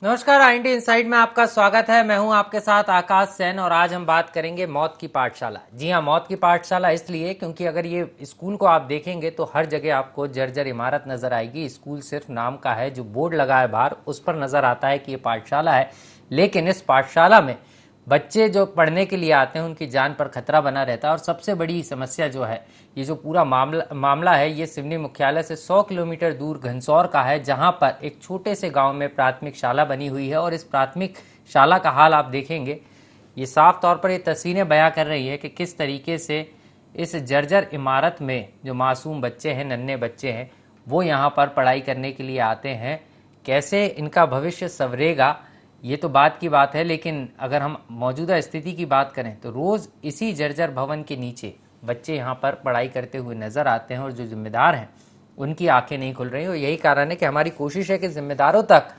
नमस्कार, IND inside में आपका स्वागत है। मैं हूं आपके साथ आकाश सैन और आज हम बात करेंगे मौत की पाठशाला। जी हां, मौत की पाठशाला इसलिए क्योंकि अगर ये स्कूल को आप देखेंगे तो हर जगह आपको जर्जर इमारत नजर आएगी। स्कूल सिर्फ नाम का है, जो बोर्ड लगा है बाहर उस पर नजर आता है कि ये पाठशाला है, लेकिन इस पाठशाला में बच्चे जो पढ़ने के लिए आते हैं उनकी जान पर खतरा बना रहता है। और सबसे बड़ी समस्या जो है, ये जो पूरा मामला है, ये सिवनी मुख्यालय से 100 किलोमीटर दूर घनसौर का है, जहां पर एक छोटे से गांव में प्राथमिक शाला बनी हुई है। और इस प्राथमिक शाला का हाल आप देखेंगे, ये साफ तौर पर ये तस्वीरें बयां कर रही है कि किस तरीके से इस जर्जर इमारत में जो मासूम बच्चे हैं, नन्हे बच्चे हैं, वो यहाँ पर पढ़ाई करने के लिए आते हैं। कैसे इनका भविष्य संवरेगा ये तो बात की बात है, लेकिन अगर हम मौजूदा स्थिति की बात करें तो रोज़ इसी जर्जर भवन के नीचे बच्चे यहाँ पर पढ़ाई करते हुए नज़र आते हैं और जो जिम्मेदार हैं उनकी आंखें नहीं खुल रही। और यही कारण है कि हमारी कोशिश है कि जिम्मेदारों तक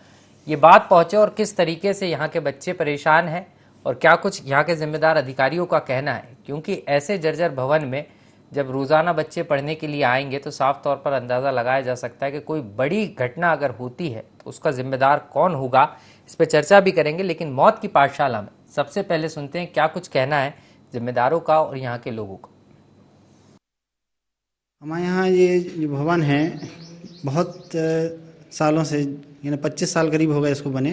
ये बात पहुँचे और किस तरीके से यहाँ के बच्चे परेशान हैं और क्या कुछ यहाँ के जिम्मेदार अधिकारियों का कहना है। क्योंकि ऐसे जर्जर भवन में जब रोज़ाना बच्चे पढ़ने के लिए आएंगे तो साफ तौर पर अंदाज़ा लगाया जा सकता है कि कोई बड़ी घटना अगर होती है तो उसका जिम्मेदार कौन होगा, इस पर चर्चा भी करेंगे। लेकिन मौत की पाठशाला में सबसे पहले सुनते हैं क्या कुछ कहना है जिम्मेदारों का और यहाँ के लोगों का। हमारे यहाँ ये जो भवन है बहुत सालों से, यानी 25 साल करीब हो गए इसको बने,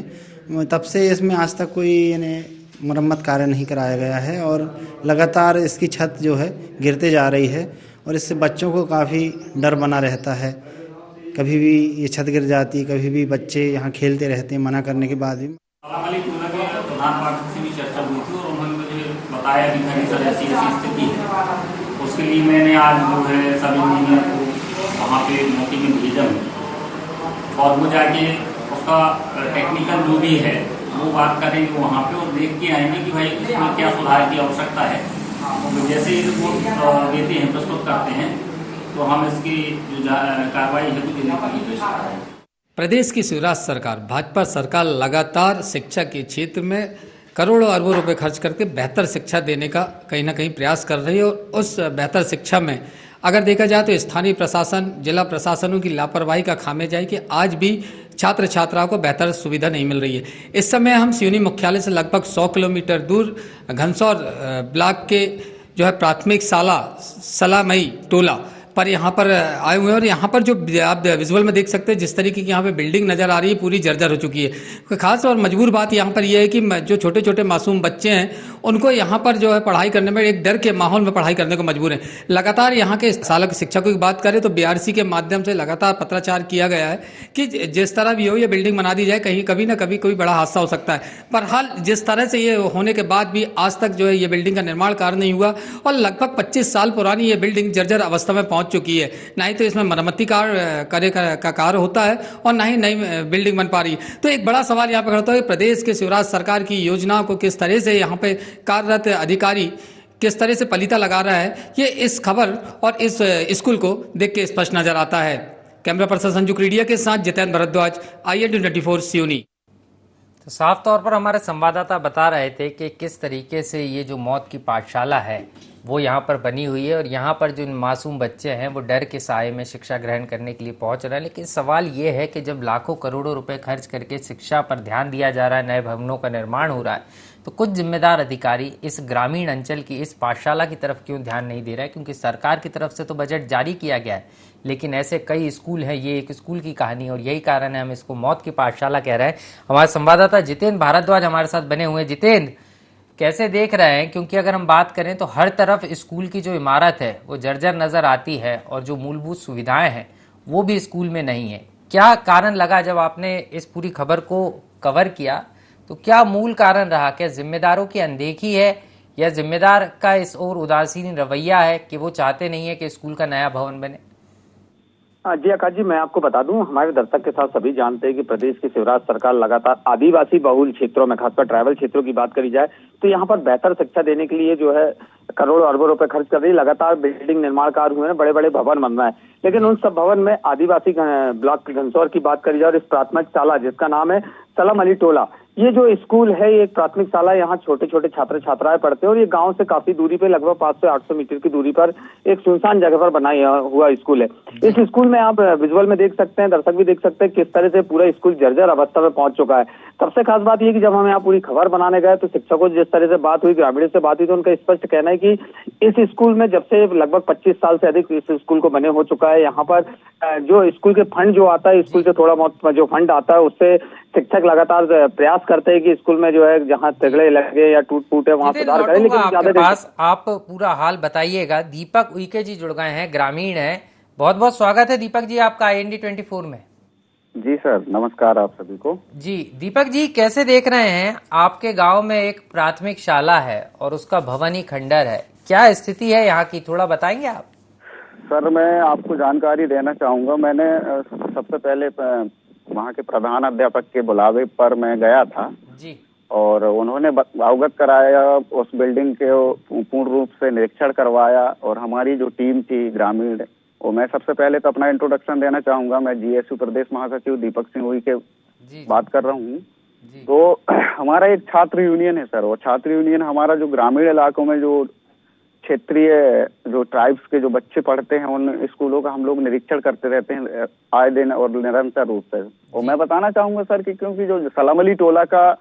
तब से इसमें आज तक कोई यानी मरम्मत कार्य नहीं कराया गया है और लगातार इसकी छत जो है गिरते जा रही है और इससे बच्चों को काफ़ी डर बना रहता है। कभी भी ये छत गिर जाती, कभी भी बच्चे यहाँ खेलते रहते हैं मना करने के बाद भी। प्रधान पाठक से भी चर्चा हुई थी और उन्होंने मुझे बताया कि मेरी सर ऐसी स्थिति है। उसके लिए मैंने आज जो है सब इंजीनियर को वहाँ पे मौके में भेजा और वो जाके उसका टेक्निकल जो भी है वो बात करेंगे वहाँ पे और देख के आएंगे कि भाई इसमें क्या सुधार की आवश्यकता है। तो जैसे ही रिपोर्ट देते हैं, प्रस्तुत करते हैं, तो हम इसकी जो कार्रवाई है वो देने की कोशिश करते हैं। प्रदेश की शिवराज सरकार, भाजपा सरकार लगातार शिक्षा के क्षेत्र में करोड़ों अरबों रुपए खर्च करके बेहतर शिक्षा देने का कहीं ना कहीं प्रयास कर रही है। और उस बेहतर शिक्षा में अगर देखा जाए तो स्थानीय प्रशासन, जिला प्रशासनों की लापरवाही का खामियाजा है कि आज भी छात्र छात्राओं को बेहतर सुविधा नहीं मिल रही है। इस समय हम सिवनी मुख्यालय से लगभग 100 किलोमीटर दूर घनसौर ब्लॉक के जो है प्राथमिक शाला सलामई टोला पर यहाँ पर आए हुए हैं और यहाँ पर जो आप विजुअल में देख सकते हैं जिस तरीके की यहाँ पे बिल्डिंग नज़र आ रही है पूरी जर्जर हो चुकी है। खास और मजबूर बात यहाँ पर यह है कि जो छोटे छोटे मासूम बच्चे हैं उनको यहाँ पर जो है पढ़ाई करने में एक डर के माहौल में पढ़ाई करने को मजबूर हैं। लगातार यहाँ के शाला शिक्षकों की बात करें तो BRC के माध्यम से लगातार पत्राचार किया गया है कि जिस तरह भी हो ये बिल्डिंग बना दी जाए, कहीं कभी ना कभी कोई बड़ा हादसा हो सकता है। पर हाल जिस तरह से ये होने के बाद भी आज तक जो है ये बिल्डिंग का निर्माण कार्य नहीं हुआ और लगभग 25 साल पुरानी ये बिल्डिंग जर्जर अवस्था में पहुंच चुकी है। ना ही तो इसमें मरम्मती कार्य का कार्य होता है और ना ही नई बिल्डिंग बन पा रही। तो एक बड़ा सवाल यहाँ पे खड़ा होता है, प्रदेश के शिवराज सरकार की योजनाओं को किस तरह से यहाँ पे कार्यरत अधिकारी किस तरह से पलीता लगा रहा है, ये इस खबर और इस स्कूल को देख के स्पष्ट नजर आता है। कैमरा पर्सन संजू क्रीडिया के साथ जितेंद्र भारद्वाज, IND24 सिवनी। तो साफ तौर पर हमारे संवाददाता बता रहे थे कि किस तरीके से ये जो मौत की पाठशाला है वो यहाँ पर बनी हुई है और यहाँ पर जो मासूम बच्चे हैं वो डर के साए में शिक्षा ग्रहण करने के लिए पहुँच रहे हैं। लेकिन सवाल ये है कि जब लाखों करोड़ों रुपए खर्च करके शिक्षा पर ध्यान दिया जा रहा है, नए भवनों का निर्माण हो रहा है, तो कुछ जिम्मेदार अधिकारी इस ग्रामीण अंचल की इस पाठशाला की तरफ क्यों ध्यान नहीं दे रहा है? क्योंकि सरकार की तरफ से तो बजट जारी किया गया है, लेकिन ऐसे कई स्कूल हैं, ये एक स्कूल की कहानी और यही कारण है हम इसको मौत की पाठशाला कह रहे हैं। हमारे संवाददाता जितेंद्र भारद्वाज हमारे साथ बने हुए हैं। जितेंद्र, कैसे देख रहे हैं? क्योंकि अगर हम बात करें तो हर तरफ स्कूल की जो इमारत है वो जर्जर नजर आती है और जो मूलभूत सुविधाएं हैं वो भी स्कूल में नहीं है। क्या कारण लगा जब आपने इस पूरी खबर को कवर किया, तो क्या मूल कारण रहा? क्या जिम्मेदारों की अनदेखी है या जिम्मेदार का इस ओर उदासीन रवैया है कि वो चाहते नहीं है कि स्कूल का नया भवन बने? जी आकाश जी, मैं आपको बता दूं, हमारे दर्शक के साथ सभी जानते हैं कि प्रदेश की शिवराज सरकार लगातार आदिवासी बहुल क्षेत्रों में, खासकर ट्राइबल क्षेत्रों की बात करी जाए तो यहाँ पर बेहतर शिक्षा देने के लिए जो है करोड़ों अरबों रुपए खर्च कर रही है। लगातार बिल्डिंग निर्माण कार्य हुए हैं, बड़े बड़े भवन बन रहे हैं, लेकिन उन सब भवन में आदिवासी ब्लॉक घनसौर की बात करी जाए और इस प्राथमिक शाला जिसका नाम है सलाम अली टोला, ये जो स्कूल है, ये एक प्राथमिक शाला, यहाँ छोटे छोटे छात्र छात्राएं पढ़ते हैं और ये गांव से काफी दूरी पे, लगभग 500 से 800 मीटर की दूरी पर एक सुनसान जगह पर बना हुआ स्कूल है। इस स्कूल में आप विजुअल में देख सकते हैं, दर्शक भी देख सकते हैं किस तरह से पूरा स्कूल जर्जर अवस्था में पहुंच चुका है। सबसे खास बात ये कि जब हम यहाँ पूरी खबर बनाने गए तो शिक्षकों से जिस तरह से बात हुई, ग्रामीणों से बात हुई, तो उनका स्पष्ट कहना है कि इस स्कूल में जब से लगभग 25 साल से अधिक इस स्कूल को बने हो चुका है, यहाँ पर जो स्कूल के फंड जो आता है, स्कूल से थोड़ा बहुत जो फंड आता है उससे शिक्षक लगातार प्रयास करते हैं कि स्कूल में जो है जहाँ तगड़े लगे या टूट फूटे वहाँ सुधार करें, लेकिन आपके पास आप पूरा हाल बताइएगा। दीपक उइके जी जुड़ गए हैं, ग्रामीण हैं। बहुत बहुत स्वागत है दीपक जी आपका IND 24 में। जी सर, नमस्कार आप सभी को। जी दीपक जी, कैसे देख रहे हैं, आपके गांव में एक प्राथमिक शाला है और उसका भवन ही खंडर है, क्या स्थिति है यहाँ की, थोड़ा बताएंगे आप? सर मैं आपको जानकारी देना चाहूँगा। मैंने सबसे पहले वहाँ के प्रधान अध्यापक के बुलावे पर मैं गया था जी, और उन्होंने अवगत कराया, उस बिल्डिंग के पूर्ण रूप से निरीक्षण करवाया और हमारी जो टीम थी ग्रामीण, और मैं सबसे पहले तो अपना इंट्रोडक्शन देना चाहूँगा। मैं GSU प्रदेश महासचिव दीपक सिंह उइके बात कर रहा हूँ। तो हमारा एक छात्र यूनियन है सर, और छात्र यूनियन हमारा जो ग्रामीण इलाकों में जो क्षेत्रीय जो ट्राइब्स के जो बच्चे पढ़ते हैं उन स्कूलों का हम लोग निरीक्षण करते रहते हैं आए दिन और निरंतर रूप से। और मैं बताना चाहूंगा सर कि क्योंकि जो सलाम अली टोला का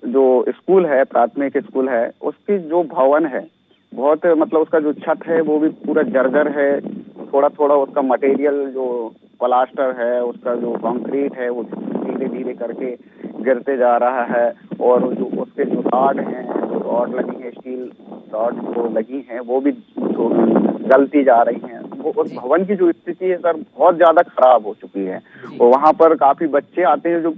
जो स्कूल है, प्राथमिक स्कूल है, उसकी जो भवन है बहुत, मतलब उसका जो छत है वो भी पूरा जर्जर है। थोड़ा थोड़ा उसका मटेरियल जो प्लास्टर है, उसका जो कंक्रीट है वो धीरे धीरे करके गिरते जा रहा है, और जो उसके जो रॉड हैं, जो रॉड लगी है, स्टील रॉड जो लगी हैं, वो भी गलती जा रही हैं। वो उस भवन की जो स्थिति है सर बहुत ज्यादा खराब हो चुकी है। और वहाँ पर काफी बच्चे आते हैं जो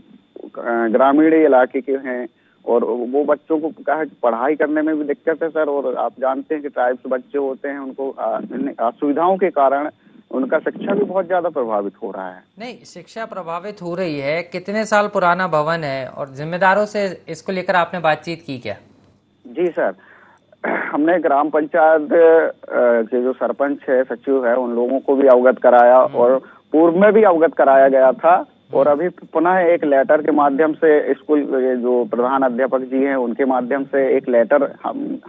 ग्रामीण इलाके के हैं, और वो बच्चों को क्या है पढ़ाई करने में भी दिक्कत है सर। और आप जानते हैं कि ट्राइब्स बच्चे होते हैं, उनको असुविधाओं के कारण उनका शिक्षा भी बहुत ज्यादा प्रभावित हो रहा है। नहीं, शिक्षा प्रभावित हो रही है। कितने साल पुराना भवन है और जिम्मेदारों से इसको लेकर आपने बातचीत की क्या? जी सर, हमने ग्राम पंचायत के जो सरपंच है, सचिव है, उन लोगों को भी अवगत कराया और पूर्व में भी अवगत कराया गया था। और अभी पुनः एक लेटर के माध्यम से स्कूल जो प्रधान अध्यापक जी हैं उनके माध्यम से एक लेटर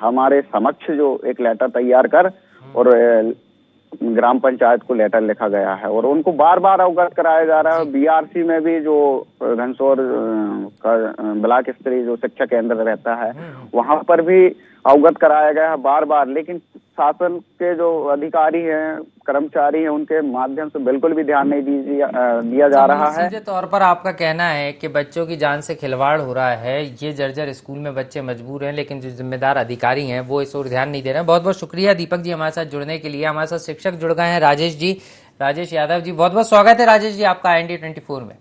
हमारे समक्ष जो एक लेटर तैयार कर और ग्राम पंचायत को लेटर लिखा गया है और उनको बार बार अवगत कराया जा रहा है। BRC में भी जो घनसोर का ब्लॉक स्तरीय जो शिक्षा केंद्र रहता है वहां पर भी अवगत कराया गया है बार बार, लेकिन शासन के जो अधिकारी हैं, कर्मचारी हैं, उनके माध्यम से बिल्कुल भी ध्यान नहीं दिया जा रहा है। सीधे तौर पर आपका कहना है कि बच्चों की जान से खिलवाड़ हो रहा है, ये जर्जर स्कूल में बच्चे मजबूर हैं, लेकिन जो जिम्मेदार अधिकारी हैं वो इस ओर ध्यान नहीं दे रहे हैं। बहुत बहुत शुक्रिया दीपक जी हमारे साथ जुड़ने के लिए। हमारे साथ शिक्षक जुड़ गए हैं, राजेश जी, राजेश यादव जी। बहुत बहुत स्वागत है राजेश जी आपका IND 24 में।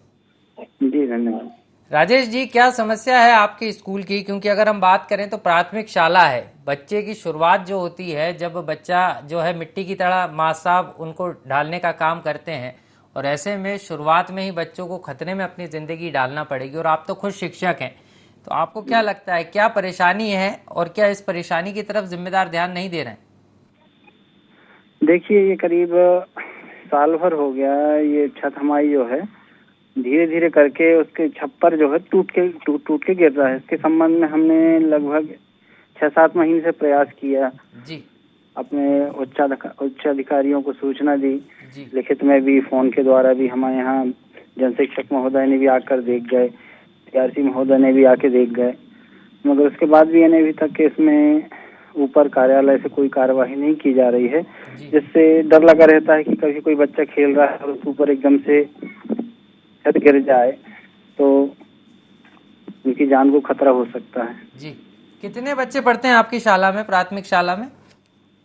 जी धन्यवाद। राजेश जी, क्या समस्या है आपके स्कूल की? क्योंकि अगर हम बात करें तो प्राथमिक शाला है, बच्चे की शुरुआत जो होती है जब बच्चा जो है मिट्टी की तरह माँ साहब उनको ढालने का काम करते हैं, और ऐसे में शुरुआत में ही बच्चों को खतरे में अपनी जिंदगी डालना पड़ेगी। और आप तो खुद शिक्षक हैं, तो आपको क्या लगता है क्या परेशानी है और क्या इस परेशानी की तरफ जिम्मेदार ध्यान नहीं दे रहे हैं? देखिए, ये करीब साल भर हो गया ये छत हमारी जो है धीरे धीरे करके उसके छप्पर जो है टूट के गिर रहा है। इसके संबंध में हमने लगभग 6-7 महीने से प्रयास किया जी, अपने उच्च अधिकारियों को सूचना दी, जी, लिखित में भी, फोन के द्वारा भी। हमारे यहाँ जन शिक्षक महोदय ने भी आकर देख गए, TRC महोदय ने भी आके देख गए, मगर उसके बाद भी अभी तक इसमें ऊपर कार्यालय से कोई कार्यवाही नहीं की जा रही है, जिससे डर लगा रहता है कि कभी कोई बच्चा खेल रहा है और उसके ऊपर एकदम से छत गिर जाए तो उनकी जान को खतरा हो सकता है। जी, कितने बच्चे पढ़ते हैं आपकी शाला में, प्राथमिक शाला में?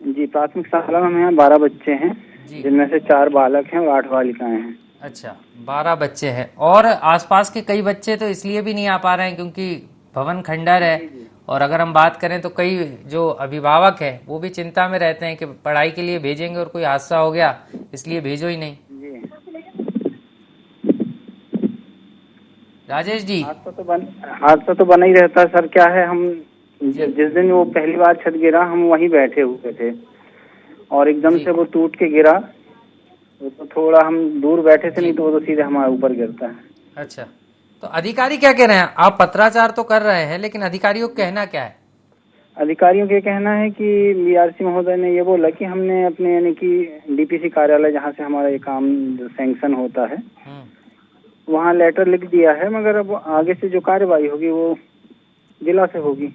जी, प्राथमिक शाला में हमारे यहाँ 12 बच्चे हैं, जिनमें से 4 बालक हैं और 8 बालिकाएं हैं। अच्छा, 12 बच्चे हैं। और आसपास के कई बच्चे तो इसलिए भी नहीं आ पा रहे हैं क्योंकि भवन खंडर है, और अगर हम बात करें तो कई जो अभिभावक है वो भी चिंता में रहते हैं कि पढ़ाई के लिए भेजेंगे और कोई हादसा हो गया इसलिए भेजो ही नहीं। राजेश जी, हादसा तो बना ही रहता है सर। क्या है, हम जिस दिन वो पहली बार छत गिरा हम वहीं बैठे हुए थे और एकदम से वो टूट के गिरा, तो थोड़ा हम दूर बैठे थे, नहीं तो वो तो सीधे हमारे ऊपर गिरता है। अच्छा, तो अधिकारी क्या कह रहे हैं? आप पत्राचार तो कर रहे हैं, लेकिन अधिकारियों का कहना क्या है? अधिकारियों का कहना है कि बीआरसी महोदय ने ये बोला कि हमने अपने यानी कि डीपीसी कार्यालय जहाँ से हमारा ये काम सैंक्शन होता है वहाँ लेटर लिख दिया है, मगर अब आगे से जो कार्रवाई होगी वो जिला से होगी।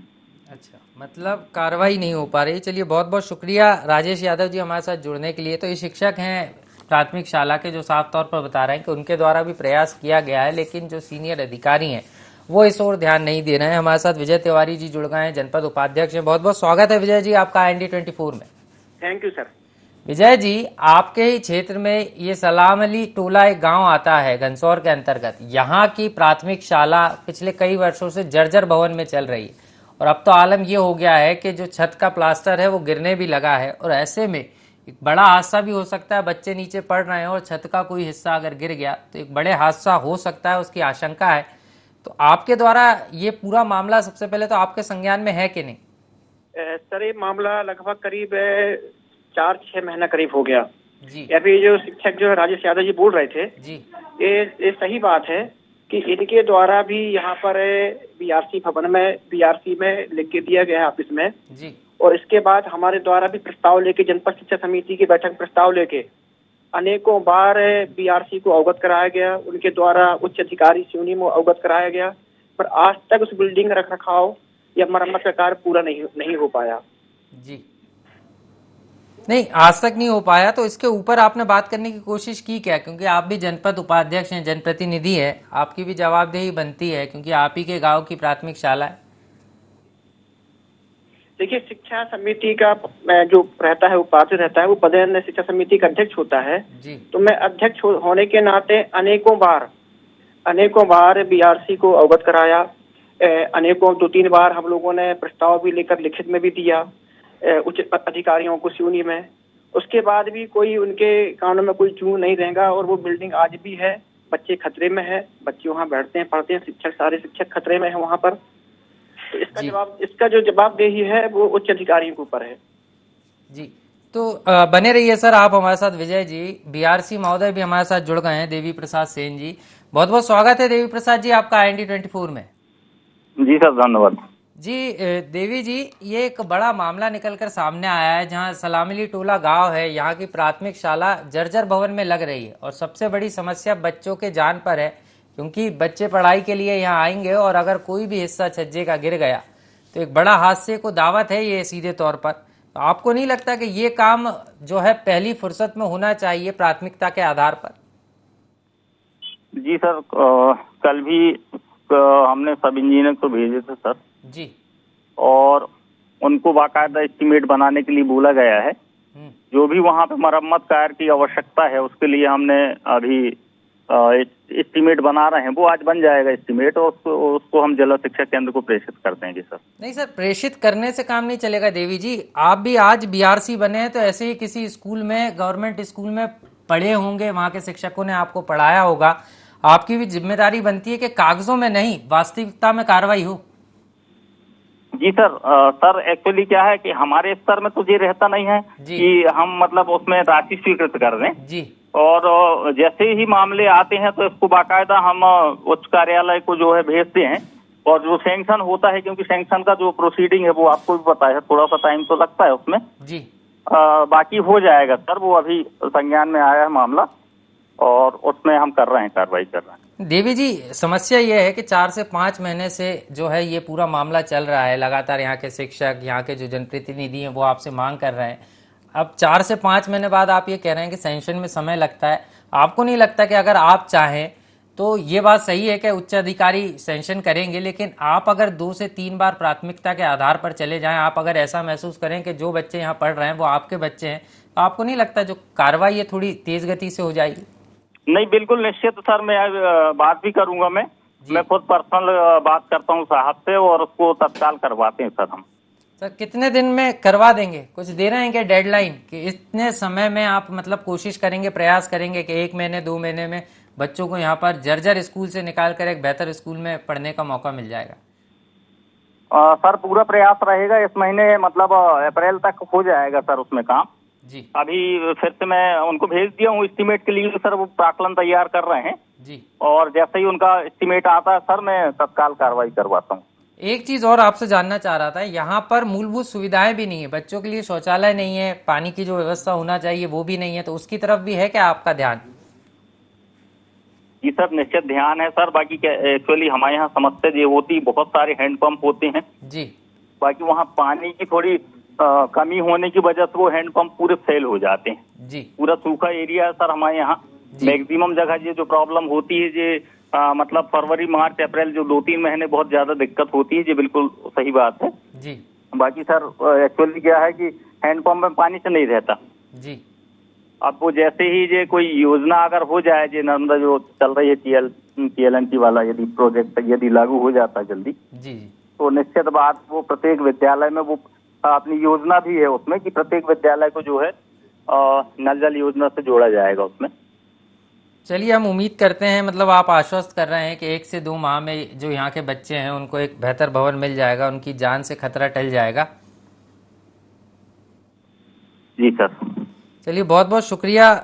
अच्छा, मतलब कार्रवाई नहीं हो पा रही। चलिए, बहुत बहुत शुक्रिया राजेश यादव जी हमारे साथ जुड़ने के लिए। तो ये शिक्षक हैं प्राथमिक शाला के, जो साफ तौर पर बता रहे हैं कि उनके द्वारा भी प्रयास किया गया है, लेकिन जो सीनियर अधिकारी हैं वो इस ओर ध्यान नहीं दे रहे हैं। हमारे साथ विजय तिवारी जी जुड़ गए हैं, जनपद उपाध्यक्ष हैं। बहुत बहुत स्वागत है विजय जी आपका IND24 में। Thank you sir. Vijay ji, आपके ही क्षेत्र में ये सलाम अली टोला एक गांव आता है घनसौर के अंतर्गत। यहाँ की प्राथमिक शाला पिछले कई वर्षों से जर्जर भवन में चल रही है, और अब तो आलम ये हो गया है कि जो छत का प्लास्टर है वो गिरने भी लगा है, और ऐसे में एक बड़ा हादसा भी हो सकता है। बच्चे नीचे पड़ रहे हैं और छत का कोई हिस्सा अगर गिर गया तो एक बड़े हादसा हो सकता है, उसकी आशंका है। तो आपके द्वारा ये पूरा मामला सबसे पहले तो आपके संज्ञान में है कि नहीं? सर, ये मामला लगभग करीब 4-6 महीना करीब हो गया जी। अभी जो शिक्षक जो राजेश यादव जी बोल रहे थे जी, ये सही बात है कि इनके द्वारा भी यहाँ पर बीआरसी भवन में बीआरसी में लिख के दिया गया है ऑफिस में जी। और इसके बाद हमारे द्वारा भी प्रस्ताव लेके जनपद शिक्षा समिति की बैठक प्रस्ताव लेके अनेकों बार बीआरसी को अवगत कराया गया, उनके द्वारा उच्च अधिकारी सिवनी में अवगत कराया गया, पर आज तक उस बिल्डिंग रख रखाव या मरम्मत का कार्य पूरा नहीं हो पाया। जी, नहीं, आज तक नहीं हो पाया। तो इसके ऊपर आपने बात करने की कोशिश की क्या? क्योंकि आप भी जनपद उपाध्यक्ष हैं, जनप्रतिनिधि है, आपकी भी जवाबदेही बनती है, क्योंकि आप ही के गांव की प्राथमिक शाला है। देखिए, शिक्षा समिति का जो रहता है उपाध्यक्ष रहता है, वो पदेन शिक्षा समिति का अध्यक्ष होता है जी। तो मैं अध्यक्ष होने के नाते अनेकों बार बीआरसी को अवगत कराया, अनेकों 2-3 बार हम लोगों ने प्रस्ताव भी लेकर लिखित में भी दिया उच्च अधिकारियों को सिवनी में। उसके बाद भी कोई उनके कानों में कोई चूं नहीं रहेगा और वो बिल्डिंग आज भी है, बच्चे खतरे में है, बच्चे वहाँ बैठते हैं पढ़ते हैं, सारे शिक्षक खतरे में है वहाँ पर। तो इसका जो जवाबदेही है वो उच्च अधिकारियों के ऊपर है। जी, तो बने रहिए सर आप हमारे साथ। विजय जी, बीआरसी महोदय भी हमारे साथ जुड़ गए हैं, देवी प्रसाद सेन जी। बहुत बहुत स्वागत है देवी प्रसाद जी आपका IND24 में। जी सर, धन्यवाद। जी, देवी जी, ये एक बड़ा मामला निकलकर सामने आया है, जहां सलाम अली टोला गांव है, यहाँ की प्राथमिक शाला जर्जर भवन में लग रही है, और सबसे बड़ी समस्या बच्चों के जान पर है, क्योंकि बच्चे पढ़ाई के लिए यहाँ आएंगे और अगर कोई भी हिस्सा छज्जे का गिर गया तो एक बड़ा हादसे को दावत है ये सीधे तौर पर। तो आपको नहीं लगता कि ये काम जो है पहली फुर्सत में होना चाहिए प्राथमिकता के आधार पर? जी सर, कल भी हमने सब इंजीनियर को भेजे थे सर जी, और उनको बाकायदा एस्टीमेट बनाने के लिए बोला गया है। जो भी वहाँ पे मरम्मत कार्य की आवश्यकता है उसके लिए हमने अभी एस्टीमेट बना रहे हैं, वो आज बन जाएगा एस्टीमेट और उसको हम जिला शिक्षा केंद्र को प्रेषित कर देंगे सर। नहीं सर, प्रेषित करने से काम नहीं चलेगा देवी जी। आप भी आज बीआरसी बने हैं तो ऐसे ही किसी स्कूल में, गवर्नमेंट स्कूल में पढ़े होंगे, वहाँ के शिक्षकों ने आपको पढ़ाया होगा, आपकी भी जिम्मेदारी बनती है कि कागजों में नहीं वास्तविकता में कार्रवाई हो। जी सर, सर एक्चुअली क्या है कि हमारे स्तर में तो ये रहता नहीं है कि हम मतलब उसमें राशि स्वीकृत कर दें जी, और जैसे ही मामले आते हैं तो इसको बाकायदा हम उच्च कार्यालय को जो है भेजते हैं और जो सैंक्शन होता है, क्योंकि सैंक्शन का जो प्रोसीडिंग है वो आपको भी पता है, थोड़ा सा टाइम तो लगता है उसमें जी। बाकी हो जाएगा सर, वो अभी संज्ञान में आया है मामला और उसमें हम कर रहे हैं, कार्रवाई कर रहे हैं। देवी जी, समस्या ये है कि 4 से 5 महीने से जो है ये पूरा मामला चल रहा है, लगातार यहाँ के शिक्षक, यहाँ के जो जनप्रतिनिधि हैं वो आपसे मांग कर रहे हैं। अब 4 से 5 महीने बाद आप ये कह रहे हैं कि सैंक्शन में समय लगता है। आपको नहीं लगता कि अगर आप चाहें तो ये बात सही है कि उच्च अधिकारी सैंक्शन करेंगे, लेकिन आप अगर 2 से 3 बार प्राथमिकता के आधार पर चले जाएं, आप अगर ऐसा महसूस करें कि जो बच्चे यहाँ पढ़ रहे हैं वो आपके बच्चे हैं, तो आपको नहीं लगता जो कार्रवाई है थोड़ी तेज गति से हो जाएगी? नहीं, बिल्कुल निश्चित सर, मैं बात भी करूंगा। मैं खुद पर्सनल बात करता हूँ साहब से और उसको तत्काल करवाते हैं सर हम। सर, कितने दिन में करवा देंगे? कुछ दे रहे हैं क्या डेडलाइन कि इतने समय में आप मतलब कोशिश करेंगे, प्रयास करेंगे कि 1 महीने 2 महीने में बच्चों को यहाँ पर जर्जर स्कूल से निकाल कर एक बेहतर स्कूल में पढ़ने का मौका मिल जाएगा? सर पूरा प्रयास रहेगा, इस महीने मतलब अप्रैल तक हो जाएगा सर उसमें काम। जी अभी फिर से मैं उनको भेज दिया हूँ एस्टीमेट के लिए सर, वो प्राक्कलन तैयार कर रहे हैं जी। और जैसे ही उनका एस्टीमेट आता है सर मैं तत्काल कार्रवाई करवाता हूँ। एक चीज और आपसे जानना चाह रहा था, यहाँ पर मूलभूत सुविधाएं भी नहीं है, बच्चों के लिए शौचालय नहीं है, पानी की जो व्यवस्था होना चाहिए वो भी नहीं है, तो उसकी तरफ भी है क्या आपका ध्यान? जी सर निश्चित ध्यान है सर। बाकी क्या एक्चुअली हमारे यहाँ समस्या ये होती, बहुत सारे हैंडपंप होते हैं जी। बाकी वहाँ पानी की थोड़ी कमी होने की वजह से वो हैंडपंप पूरे फेल हो जाते हैं जी। पूरा सूखा एरिया है सर हमारे यहाँ। मैक्सिमम जगह ये जो प्रॉब्लम होती है ये मतलब फरवरी मार्च अप्रैल जो 2-3 महीने बहुत ज्यादा दिक्कत होती है, ये बिल्कुल सही बात है जी। बाकी सर एक्चुअली क्या है कि हैंडपंप में पानी से नहीं रहता जी। अब वो जैसे ही ये कोई योजना अगर हो जाए, जो नर्मदा जो चल रही है TLNT वाला यदि प्रोजेक्ट यदि लागू हो जाता है जल्दी जी तो निश्चित बात वो प्रत्येक विद्यालय में वो अपनी योजना भी है उसमें कि प्रत्येक विद्यालय को जो है नल जल योजना से जोड़ा जाएगा उसमें। चलिए हम उम्मीद करते हैं, मतलब आप आश्वस्त कर रहे हैं कि 1 से 2 माह में जो यहाँ के बच्चे हैं उनको एक बेहतर भवन मिल जाएगा, उनकी जान से खतरा टल जाएगा। जी सर। चलिए बहुत बहुत शुक्रिया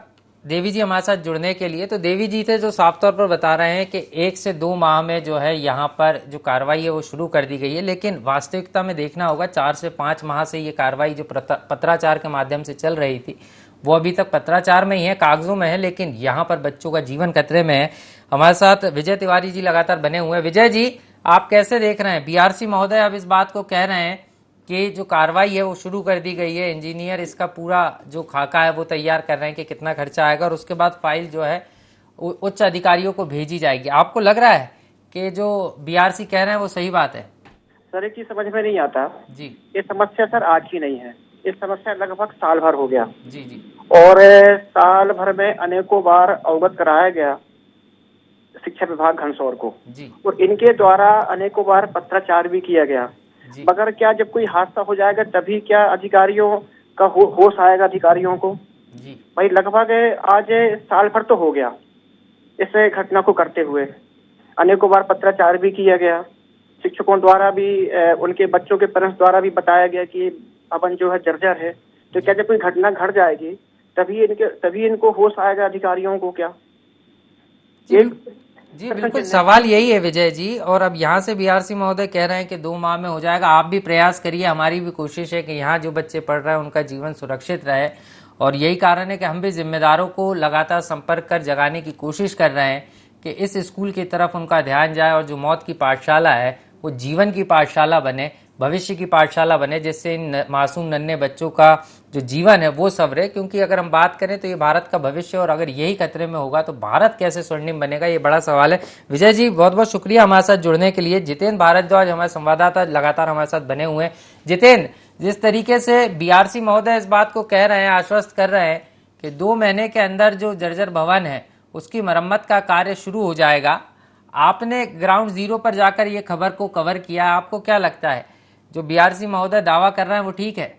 देवी जी हमारे साथ जुड़ने के लिए। तो देवी जी थे जो साफ तौर पर बता रहे हैं कि 1 से 2 माह में जो है यहाँ पर जो कार्रवाई है वो शुरू कर दी गई है, लेकिन वास्तविकता में देखना होगा 4 से 5 माह से ये कार्रवाई जो पत्राचार के माध्यम से चल रही थी वो अभी तक पत्राचार में ही है, कागजों में है, लेकिन यहाँ पर बच्चों का जीवन खतरे में है। हमारे साथ विजय तिवारी जी लगातार बने हुए हैं। विजय जी आप कैसे देख रहे हैं? BRC महोदय अब इस बात को कह रहे हैं कि जो कार्रवाई है वो शुरू कर दी गई है, इंजीनियर इसका पूरा जो खाका है वो तैयार कर रहे हैं कि कितना खर्चा आएगा और उसके बाद फाइल जो है उच्च अधिकारियों को भेजी जाएगी। आपको लग रहा है कि जो BRC कह रहे हैं वो सही बात है? सर एक चीज समझ में नहीं आता जी। ये समस्या सर आज की नहीं है, ये समस्या लगभग साल भर हो गया जी जी। और साल भर में अनेकों बार अवगत कराया गया शिक्षा विभाग घनसौर को जी। और इनके द्वारा अनेकों बार पत्राचार भी किया गया, मगर क्या जब कोई हादसा हो जाएगा तभी क्या अधिकारियों का होश आएगा अधिकारियों को जी। भाई लगभग आज साल भर तो हो गया इस घटना को करते हुए, अनेकों बार पत्राचार भी किया गया, शिक्षकों द्वारा भी उनके बच्चों के पेरेंट्स द्वारा भी बताया गया कि भवन जो है जर्जर है, तो क्या जब कोई घटना घट जाएगी तभी इनको होश आएगा अधिकारियों को क्या? जी बिल्कुल सवाल यही है विजय जी। और अब यहाँ से BRC महोदय कह रहे हैं कि 2 माह में हो जाएगा। आप भी प्रयास करिए, हमारी भी कोशिश है कि यहाँ जो बच्चे पढ़ रहे हैं उनका जीवन सुरक्षित रहे, और यही कारण है कि हम भी जिम्मेदारों को लगातार संपर्क कर जगाने की कोशिश कर रहे हैं कि इस स्कूल की तरफ उनका ध्यान जाए और जो मौत की पाठशाला है वो जीवन की पाठशाला बने, भविष्य की पाठशाला बने, जिससे इन मासूम नन्हे बच्चों का जो जीवन है वो संवरे। क्योंकि अगर हम बात करें तो ये भारत का भविष्य, और अगर यही खतरे में होगा तो भारत कैसे स्वर्णिम बनेगा, ये बड़ा सवाल है। विजय जी बहुत बहुत शुक्रिया हमारे साथ जुड़ने के लिए। जितेंद्र भारद्वाज हमारे संवाददाता लगातार हमारे साथ बने हुए हैं। जितेंद्र, जिस तरीके से BRC महोदय इस बात को कह रहे हैं, आश्वस्त कर रहे हैं कि 2 महीने के अंदर जो जर्जर भवन है उसकी मरम्मत का कार्य शुरू हो जाएगा, आपने ग्राउंड जीरो पर जाकर ये खबर को कवर किया, आपको क्या लगता है जो BRC महोदय दावा कर रहे हैं वो ठीक है?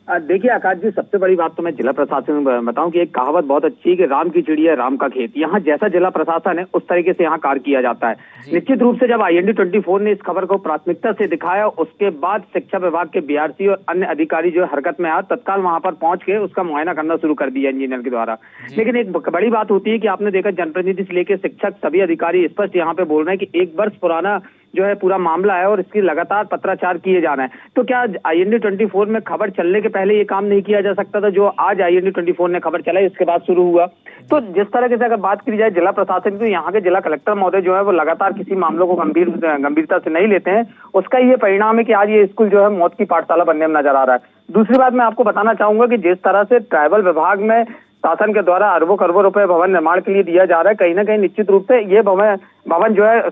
देखिए आकाश जी, सबसे बड़ी बात तो मैं जिला प्रशासन में बताऊं कि एक कहावत बहुत अच्छी है कि राम की चिड़िया राम का खेत। यहाँ जैसा जिला प्रशासन है उस तरीके से यहाँ कार्य किया जाता है। निश्चित रूप से जब IND24 ने इस खबर को प्राथमिकता से दिखाया, उसके बाद शिक्षा विभाग के BRC और अन्य अधिकारी जो हरकत में आए, तत्काल वहां पर पहुंच के उसका मुआयना करना शुरू कर दिया इंजीनियर के द्वारा। लेकिन एक बड़ी बात होती है कि आपने देखा जनप्रतिनिधि से लेकर शिक्षक सभी अधिकारी स्पष्ट यहाँ पे बोल रहे हैं कि 1 वर्ष पुराना जो है पूरा मामला है और इसकी लगातार पत्राचार किए जाना है। तो क्या IND24 में खबर चलने के पहले ये काम नहीं किया जा सकता था जो आज IND24 ने खबर चलाई इसके बाद शुरू हुआ? तो जिस तरह से अगर बात की जाए जिला प्रशासन की, तो यहाँ के जिला कलेक्टर महोदय जो है वो लगातार किसी मामलों को गंभीरता से नहीं लेते हैं। उसका ये परिणाम है कि आज ये स्कूल जो है मौत की पाठशाला बनने में नजर आ रहा है। दूसरी बात मैं आपको बताना चाहूंगा कि जिस तरह से ट्राइबल विभाग में शासन के द्वारा अरबों करोड़ों रुपए भवन निर्माण के लिए दिया जा रहा है, कहीं ना कहीं निश्चित रूप से ये भवन जो है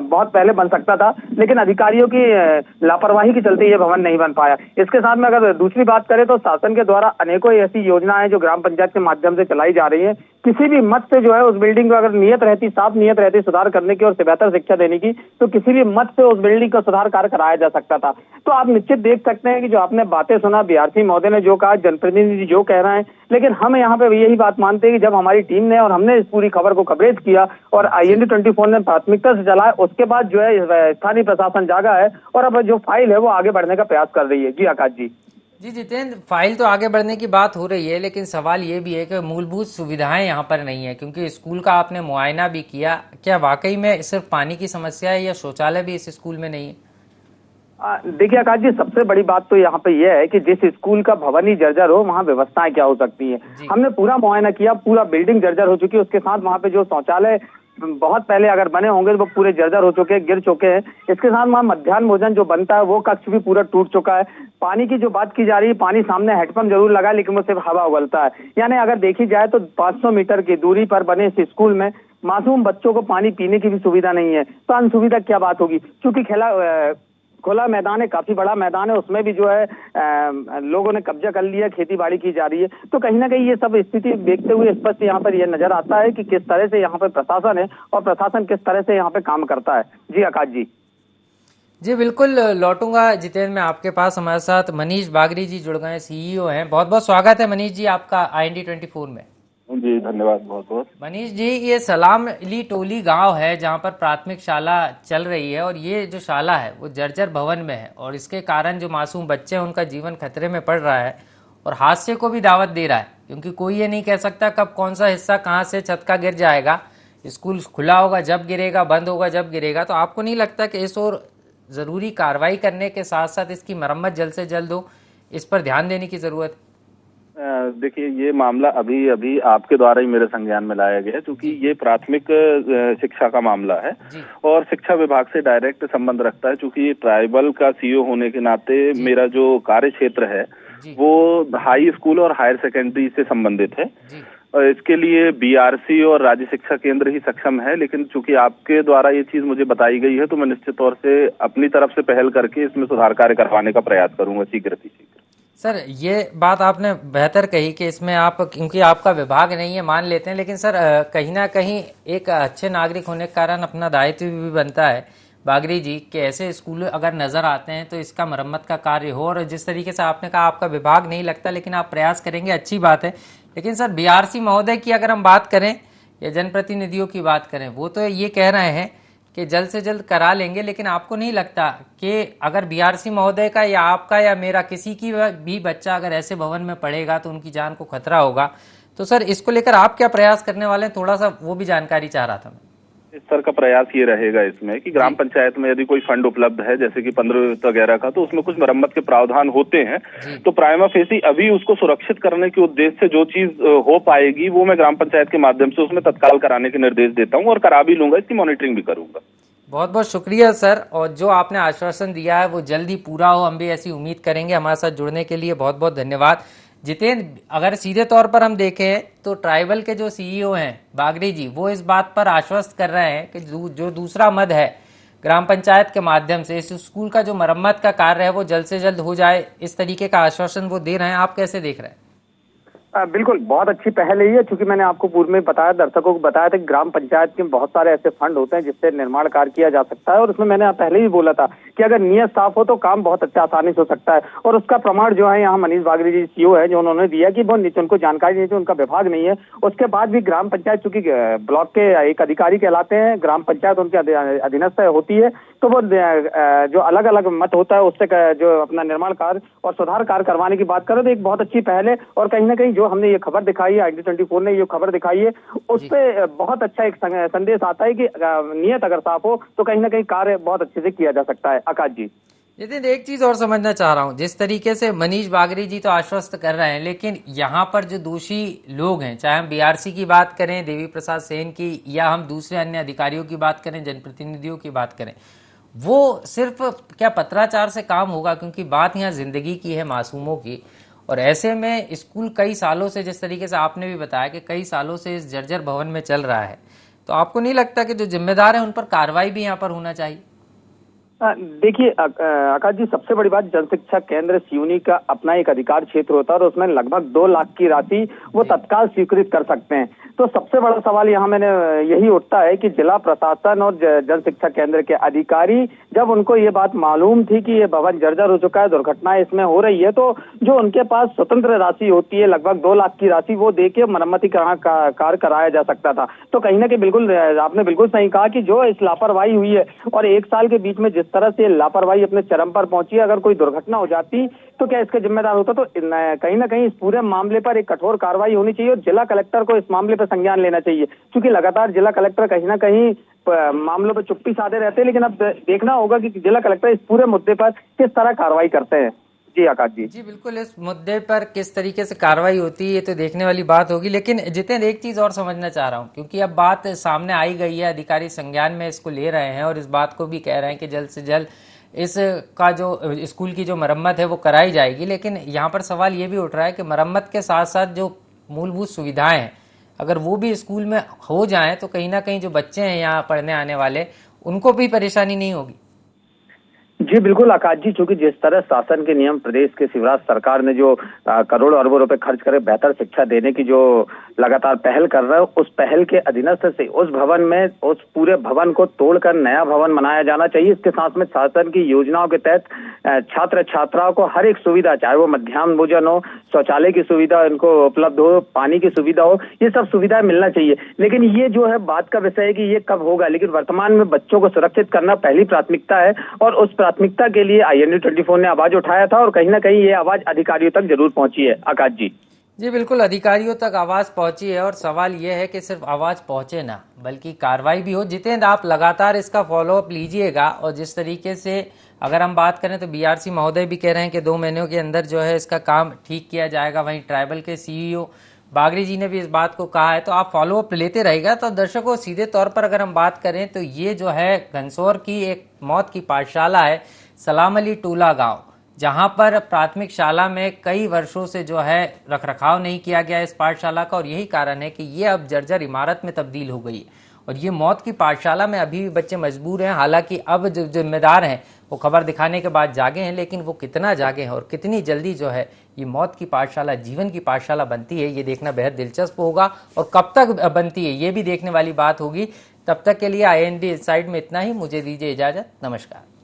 बहुत पहले बन सकता था, लेकिन अधिकारियों की लापरवाही के चलते ये भवन नहीं बन पाया। इसके साथ में अगर दूसरी बात करें तो शासन के द्वारा अनेकों ऐसी योजनाएं जो ग्राम पंचायत के माध्यम से चलाई जा रही है, किसी भी मत से जो है उस बिल्डिंग को अगर नियत रहती, साफ नियत रहती सुधार करने की और बेहतर शिक्षा देने की, तो किसी भी मत से उस बिल्डिंग का सुधार कार्य कराया जा सकता था। तो आप निश्चित देख सकते हैं कि जो आपने बातें सुना, BRC महोदय ने जो कहा, जनप्रतिनिधि जो कह रहे हैं, लेकिन हम यहाँ पे यही बात मानते हैं कि जब हमारी टीम ने और हमने इस पूरी खबर को कवरेज किया और IND24 ने प्राथमिकता से चलाया, उसके बाद जो है स्थानीय प्रशासन जागा है और अब जो फाइल है वो आगे बढ़ने का प्रयास कर रही है। जी आकाश जी। जी जितेंद्र, फाइल तो आगे बढ़ने की बात हो रही है, लेकिन सवाल ये भी है कि मूलभूत सुविधाएं यहाँ पर नहीं है, क्योंकि स्कूल का आपने मुआयना भी किया। क्या वाकई में सिर्फ पानी की समस्या है या शौचालय भी इस स्कूल में नहीं है? देखिए आकाश जी, सबसे बड़ी बात तो यहाँ पे यह है कि जिस स्कूल का भवन ही जर्जर हो, वहाँ व्यवस्थाएं क्या हो सकती हैं। हमने पूरा मुआयना किया, पूरा बिल्डिंग जर्जर हो चुकी है, उसके साथ वहाँ पे जो शौचालय बहुत पहले अगर बने होंगे तो वो पूरे जर्जर हो चुके हैं, गिर चुके हैं। इसके साथ वहाँ मध्याह्न भोजन जो बनता है वो कक्ष भी पूरा टूट चुका है। पानी की जो बात की जा रही है, पानी सामने हैंडपंप जरूर लगा है, लेकिन वो सिर्फ हवा उगलता है। यानी अगर देखी जाए तो 500 मीटर की दूरी पर बने इस स्कूल में मासूम बच्चों को पानी पीने की भी सुविधा नहीं है, तो अनसुविधा क्या बात होगी। क्योंकि खुला मैदान है, काफी बड़ा मैदान है, उसमें भी जो है लोगों ने कब्जा कर लिया, खेती बाड़ी की जा रही है। तो कहीं ना कहीं ये सब स्थिति देखते हुए स्पष्ट यहाँ पर यह नजर आता है कि किस तरह से यहाँ पर प्रशासन है और प्रशासन किस तरह से यहाँ पे काम करता है। जी आकाश जी। जी बिल्कुल, लौटूंगा जितेंद्र मैं आपके पास। हमारे साथ मनीष बागरी जी जुड़ गए, सीईओ हैं। बहुत बहुत स्वागत है मनीष जी आपका IND 24 में। जी धन्यवाद बहुत बहुत। मनीष जी, ये सलाम अली टोली गांव है जहां पर प्राथमिक शाला चल रही है, और ये जो शाला है वो जर्जर भवन में है, और इसके कारण जो मासूम बच्चे हैं उनका जीवन खतरे में पड़ रहा है और हादसे को भी दावत दे रहा है, क्योंकि कोई ये नहीं कह सकता कब कौन सा हिस्सा कहां से छत का गिर जाएगा। स्कूल खुला होगा जब गिरेगा, बंद होगा जब गिरेगा। तो आपको नहीं लगता कि इस और जरूरी कार्रवाई करने के साथ साथ इसकी मरम्मत जल्द से जल्द हो, इस पर ध्यान देने की जरूरत है? देखिए, ये मामला अभी अभी आपके द्वारा ही मेरे संज्ञान में लाया गया है, क्योंकि ये प्राथमिक शिक्षा का मामला है और शिक्षा विभाग से डायरेक्ट संबंध रखता है। क्योंकि ये ट्राइबल का सीईओ होने के नाते मेरा जो कार्य क्षेत्र है वो हाई स्कूल और हायर सेकेंडरी से संबंधित है। इसके लिए BRC और राज्य शिक्षा केंद्र ही सक्षम है, लेकिन चूंकि आपके द्वारा ये चीज मुझे बताई गई है तो मैं निश्चित तौर से अपनी तरफ से पहल करके इसमें सुधार कार्य करवाने का प्रयास करूंगा शीघ्र। सर ये बात आपने बेहतर कही कि इसमें आप, क्योंकि आपका विभाग नहीं है, मान लेते हैं, लेकिन सर कहीं ना कहीं एक अच्छे नागरिक होने के कारण अपना दायित्व भी बनता है बागरी जी कि ऐसे स्कूल अगर नजर आते हैं तो इसका मरम्मत का कार्य हो। और जिस तरीके से आपने कहा आपका विभाग नहीं लगता, लेकिन आप प्रयास करेंगे, अच्छी बात है। लेकिन सर BRC महोदय की अगर हम बात करें या जनप्रतिनिधियों की बात करें, वो तो ये कह रहे हैं कि जल्द से जल्द करा लेंगे, लेकिन आपको नहीं लगता कि अगर BRC महोदय का या आपका या मेरा किसी की भी बच्चा अगर ऐसे भवन में पड़ेगा तो उनकी जान को खतरा होगा? तो सर इसको लेकर आप क्या प्रयास करने वाले हैं, थोड़ा सा वो भी जानकारी चाह रहा था मैं। इस तरह का प्रयास ये रहेगा इसमें कि ग्राम पंचायत में यदि कोई फंड उपलब्ध है, जैसे कि 15 वगैरह का, तो उसमें कुछ मरम्मत के प्रावधान होते हैं। तो प्राइमा फेसी अभी उसको सुरक्षित करने के उद्देश्य से जो चीज हो पाएगी वो मैं ग्राम पंचायत के माध्यम से उसमें तत्काल कराने के निर्देश देता हूँ और करा भी लूंगा, इसकी मॉनिटरिंग भी करूंगा। बहुत बहुत शुक्रिया सर, और जो आपने आश्वासन दिया है वो जल्द ही पूरा हो, हम भी ऐसी उम्मीद करेंगे। हमारे साथ जुड़ने के लिए बहुत बहुत धन्यवाद। जितेंद्र, अगर सीधे तौर पर हम देखें तो ट्राइबल के जो सीईओ हैं बागरी जी, वो इस बात पर आश्वस्त कर रहे हैं कि जो दूसरा मद है ग्राम पंचायत के माध्यम से इस स्कूल का जो मरम्मत का कार्य है वो जल्द से जल्द हो जाए, इस तरीके का आश्वासन वो दे रहे हैं। आप कैसे देख रहे हैं? बिल्कुल, बहुत अच्छी पहल है ये। क्योंकि मैंने आपको पूर्व में बताया, दर्शकों को बताया था कि ग्राम पंचायत के बहुत सारे ऐसे फंड होते हैं जिससे निर्माण कार्य किया जा सकता है, और उसमें मैंने पहले ही बोला था कि अगर नियत साफ हो तो काम बहुत अच्छा आसानी से हो सकता है। और उसका प्रमाण जो है यहाँ मनीष बागरी जी सीईओ है, जो उन्होंने दिया कि वो नीचे उनको जानकारी नहीं थी, उनका विभाग नहीं है। उसके बाद भी ग्राम पंचायत चूंकि ब्लॉक के एक अधिकारी कहलाते हैं, ग्राम पंचायत उनके अधीनस्थ होती है, तो वो जो अलग अलग मत होता है उससे जो अपना निर्माण कार्य और सुधार कार्य करवाने की बात करें तो एक बहुत अच्छी पहल है। और कहीं ना कहीं जो हमने ये खबर दिखाई है, IND 24 ने ये खबर दिखाई है, उस पे बहुत अच्छा एक संदेश आता है कि नियत अगर साफ हो तो कहीं ना कहीं कार्य बहुत अच्छे से किया जा सकता है। आकाश जी, नितिन, एक चीज और समझना चाह रहा हूं, जिस तरीके से मनीष बागरी जी तो आश्वस्त कर रहे हैं, लेकिन यहाँ पर जो दोषी लोग हैं, चाहे हम BRC की बात करें, देवी प्रसाद सेन की, या हम दूसरे अन्य अधिकारियों की बात करें, जनप्रतिनिधियों की बात करें, वो सिर्फ क्या पत्राचार से काम होगा? क्योंकि बात यहाँ जिंदगी की है, मासूमों की। और ऐसे में स्कूल कई सालों से, जिस तरीके से आपने भी बताया कि कई सालों से इस जर्जर भवन में चल रहा है, तो आपको नहीं लगता कि जो जिम्मेदार है उन पर कार्रवाई भी यहाँ पर होना चाहिए? देखिए आकाश जी, सबसे बड़ी बात, जनशिक्षा केंद्र सियूनी का अपना एक अधिकार क्षेत्र होता है और उसमें लगभग 2 लाख की राशि वो तत्काल स्वीकृत कर सकते हैं। तो सबसे बड़ा सवाल यहाँ मैंने यही उठता है कि जिला प्रशासन और जन शिक्षा केंद्र के अधिकारी, जब उनको ये बात मालूम थी कि ये भवन जर्जर हो चुका है, दुर्घटनाएं इसमें हो रही है, तो जो उनके पास स्वतंत्र राशि होती है लगभग 2 लाख की राशि, वो दे के मरम्मती कार्य कराया जा सकता था। तो कहीं ना कहीं बिल्कुल आपने बिल्कुल सही कहा कि जो इस लापरवाही हुई है और 1 साल के बीच में जिस तरह से लापरवाही अपने चरम पर पहुंची है, अगर कोई दुर्घटना हो जाती तो क्या इसका जिम्मेदार होता? तो कहीं ना कहीं इस पूरे मामले पर एक कठोर कार्रवाई होनी चाहिए और जिला कलेक्टर को इस मामले पर संज्ञान लेना चाहिए, क्योंकि लगातार जिला कलेक्टर कहीं ना कहीं मामलों पर चुप्पी साधे रहते हैं। लेकिन अब देखना होगा कि जिला कलेक्टर इस पूरे मुद्दे पर किस तरह कार्रवाई करते हैं। जी आकाश जी। जी बिल्कुल, इस मुद्दे पर किस तरीके से कार्रवाई होती है ये तो देखने वाली बात होगी। लेकिन जितेंद्र, एक चीज और समझना चाह रहा हूँ, क्योंकि अब बात सामने आई गई है, अधिकारी संज्ञान में इसको ले रहे हैं और इस बात को भी कह रहे हैं कि जल्द से जल्द इसका जो स्कूल की जो मरम्मत है वो कराई जाएगी। लेकिन यहाँ पर सवाल ये भी उठ रहा है कि मरम्मत के साथ साथ जो मूलभूत सुविधाएं हैं, अगर वो भी स्कूल में हो जाएं तो कहीं ना कहीं जो बच्चे हैं यहाँ पढ़ने आने वाले, उनको भी परेशानी नहीं होगी। जी बिल्कुल आकाश जी, चूंकि जिस तरह शासन के नियम, प्रदेश के शिवराज सरकार ने जो करोड़ों अरबों रुपए खर्च करे बेहतर शिक्षा देने की जो लगातार पहल कर रहा है, उस पहल के अधीनस्थ से उस भवन में, उस पूरे भवन को तोड़कर नया भवन बनाया जाना चाहिए। इसके साथ में शासन की योजनाओं के तहत छात्र छात्राओं को हर एक सुविधा, चाहे वो मध्याह्न भोजन हो, शौचालय की सुविधा इनको उपलब्ध हो, पानी की सुविधा हो, ये सब सुविधाएं मिलना चाहिए। लेकिन ये जो है बात का विषय है कि ये कब होगा, लेकिन वर्तमान में बच्चों को सुरक्षित करना पहली प्राथमिकता है और उस प्राथमिकता के लिए INA24 ने आवाज उठाया था और कहीं ना कहीं ये आवाज अधिकारियों तक जरूर पहुंची है। आकाश जी। जी बिल्कुल, अधिकारियों तक आवाज पहुंची है और सवाल यह है कि सिर्फ आवाज पहुंचे ना, बल्कि कार्रवाई भी हो। जितेंद्र, आप लगातार इसका फॉलोअप लीजिएगा और जिस तरीके से अगर हम बात करें तो BRC महोदय भी कह रहे हैं कि 2 महीनों के अंदर जो है इसका काम ठीक किया जाएगा। वहीं ट्राइबल के CEO बागरी जी ने भी इस बात को कहा है, तो आप फॉलोअप लेते रहेगा। तो दर्शकों, सीधे तौर पर अगर हम बात करें तो ये जो है घनसोर की एक मौत की पाठशाला है, सलाम अली टूला गांव, जहां पर प्राथमिक शाला में कई वर्षों से जो है रखरखाव नहीं किया गया इस पाठशाला का, और यही कारण है कि ये अब जर्जर इमारत में तब्दील हो गई है। और ये मौत की पाठशाला में अभी भी बच्चे मजबूर हैं। हालांकि अब जो जिम्मेदार हैं वो खबर दिखाने के बाद जागे हैं, लेकिन वो कितना जागे हैं और कितनी जल्दी जो है ये मौत की पाठशाला जीवन की पाठशाला बनती है, ये देखना बेहद दिलचस्प होगा। और कब तक बनती है ये भी देखने वाली बात होगी। तब तक के लिए IND इनसाइड में इतना ही। मुझे दीजिए इजाजत। नमस्कार।